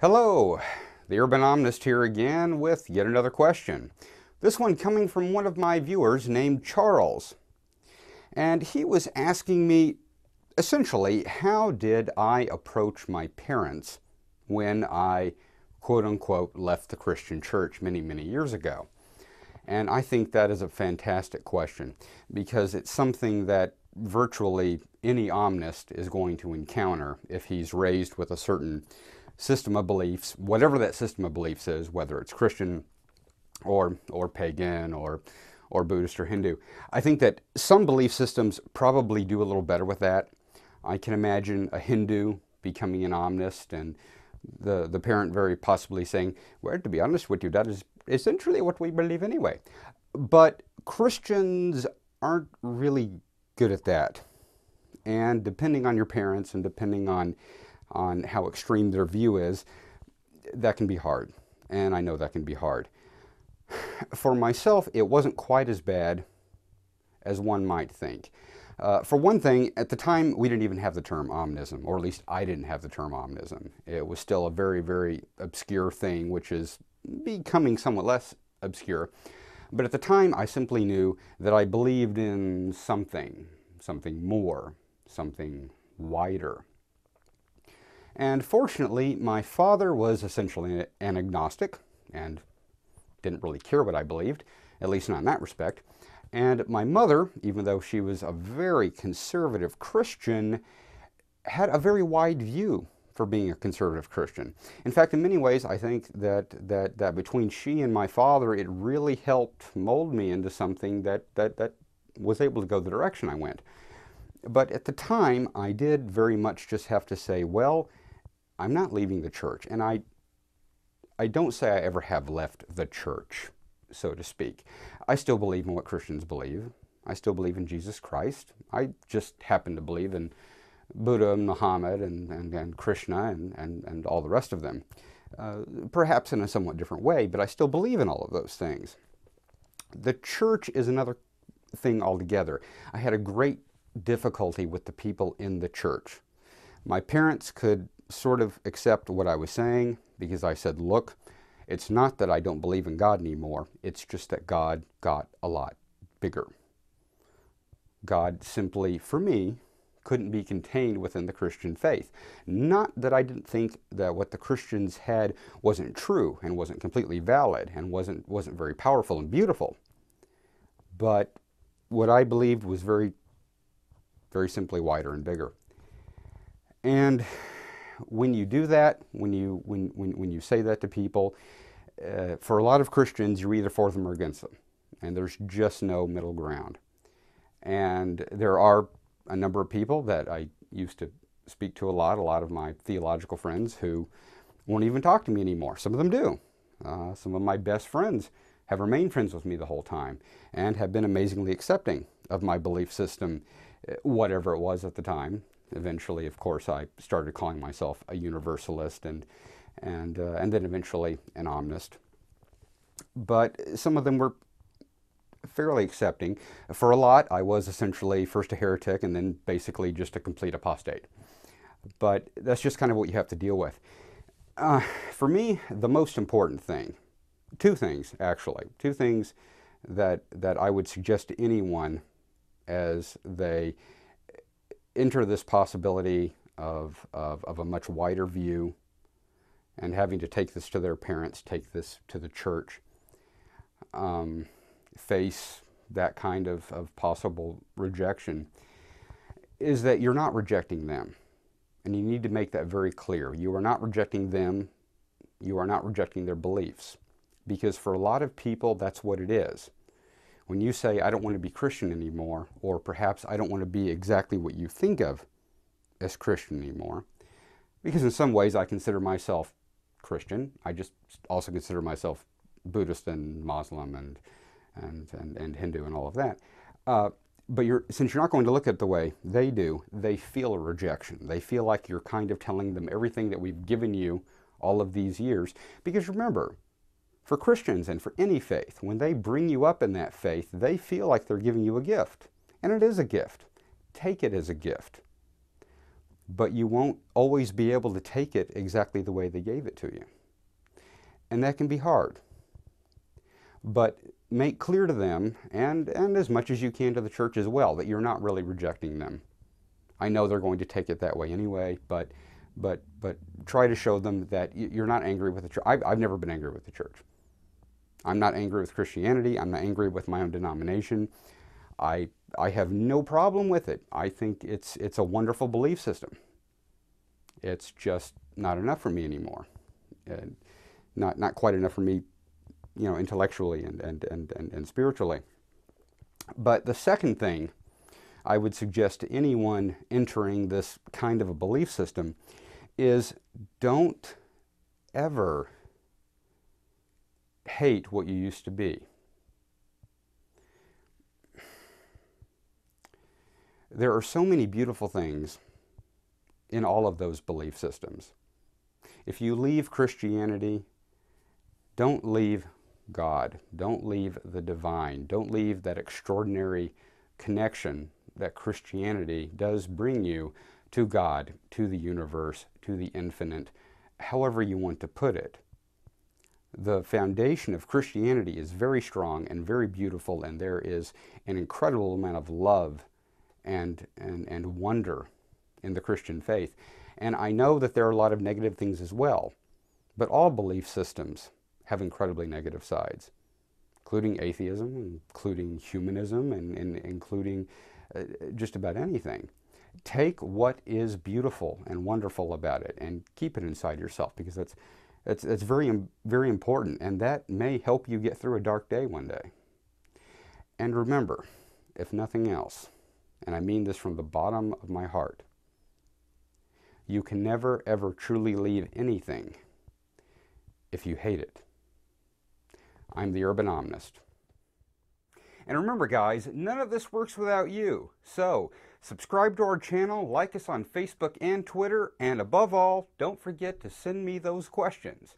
Hello, the Urban Omnist here again with yet another question. This one coming from one of my viewers named Charles. And he was asking me, essentially, how did I approach my parents when I, quote unquote, left the Christian church many, many years ago? And I think that is a fantastic question because it's something that virtually any Omnist is going to encounter if he's raised with a certain system of beliefs, whatever that system of beliefs is, whether it's Christian or pagan or Buddhist or Hindu. I think that some belief systems probably do a little better with that. I can imagine a Hindu becoming an Omnist and the parent very possibly saying, well, to be honest with you, that is essentially what we believe anyway. But Christians aren't really good at that. And depending on your parents and depending on how extreme their view is, that can be hard. And I know that can be hard. For myself, it wasn't quite as bad as one might think. For one thing, at the time, we didn't even have the term Omnism, or at least I didn't have the term Omnism. It was still a very, very obscure thing, which is becoming somewhat less obscure. But at the time, I simply knew that I believed in something more, something wider. And fortunately, my father was essentially an agnostic and didn't really care what I believed, at least not in that respect. And my mother, even though she was a very conservative Christian, had a very wide view for being a conservative Christian. In fact, in many ways, I think that between she and my father, it really helped mold me into something that was able to go the direction I went. But at the time, I did very much just have to say, well, I'm not leaving the church. And I don't say I ever have left the church, so to speak. I still believe in what Christians believe. I still believe in Jesus Christ. I just happen to believe in Buddha and Muhammad and Krishna and all the rest of them. Perhaps in a somewhat different way, but I still believe in all of those things. The church is another thing altogether. I had a great difficulty with the people in the church. My parents could sort of accept what I was saying because I said, look, it's not that I don't believe in God anymore. It's just that God got a lot bigger. God simply, for me, couldn't be contained within the Christian faith. Not that I didn't think that what the Christians had wasn't true and wasn't completely valid and wasn't very powerful and beautiful. But what I believed was very, very simply wider and bigger. And when you do that, when you say that to people, for a lot of Christians, you're either for them or against them. And there's just no middle ground. And there are a number of people that I used to speak to a lot of my theological friends who won't even talk to me anymore. Some of them do. Some of my best friends have remained friends with me the whole time and have been amazingly accepting of my belief system, whatever it was at the time. Eventually, of course, I started calling myself a universalist and then eventually an Omnist. But some of them were fairly accepting. For a lot, I was essentially first a heretic and then basically just a complete apostate. But that's just kind of what you have to deal with. For me, the most important thing, two things that I would suggest to anyone as they enter this possibility of a much wider view and having to take this to their parents, take this to the church, face that kind of possible rejection, is that you're not rejecting them. And you need to make that very clear. You are not rejecting them. You are not rejecting their beliefs. Because for a lot of people, that's what it is. When you say, I don't want to be Christian anymore, or perhaps I don't want to be exactly what you think of as Christian anymore, because in some ways I consider myself Christian. I just also consider myself Buddhist and Muslim and Hindu and all of that. But since you're not going to look at it the way they do, they feel a rejection. They feel like you're kind of telling them everything that we've given you all of these years. Because remember, for Christians and for any faith, when they bring you up in that faith, they feel like they're giving you a gift. And it is a gift. Take it as a gift. but you won't always be able to take it exactly the way they gave it to you. And that can be hard. But make clear to them, and as much as you can to the church as well, that you're not really rejecting them. I know they're going to take it that way anyway, but try to show them that you're not angry with the church. I've never been angry with the church. I'm not angry with Christianity. I'm not angry with my own denomination. I have no problem with it. I think it's a wonderful belief system. It's just not enough for me anymore. Not quite enough for me, you know, intellectually and spiritually. But the second thing I would suggest to anyone entering this kind of a belief system is don't ever hate what you used to be. There are so many beautiful things in all of those belief systems. If you leave Christianity, don't leave God. Don't leave the divine. Don't leave that extraordinary connection that Christianity does bring you to God, to the universe, to the infinite, however you want to put it. The foundation of Christianity is very strong and very beautiful, and there is an incredible amount of love and wonder in the Christian faith. And I know that there are a lot of negative things as well, but all belief systems have incredibly negative sides, including atheism, including humanism, and including just about anything. Take what is beautiful and wonderful about it and keep it inside yourself, because that's very, very important, and that may help you get through a dark day one day. And remember, if nothing else, and I mean this from the bottom of my heart, you can never, ever truly leave anything if you hate it. I'm the Urban Omnist. And remember, guys, none of this works without you. So, subscribe to our channel, like us on Facebook and Twitter, and above all, don't forget to send me those questions.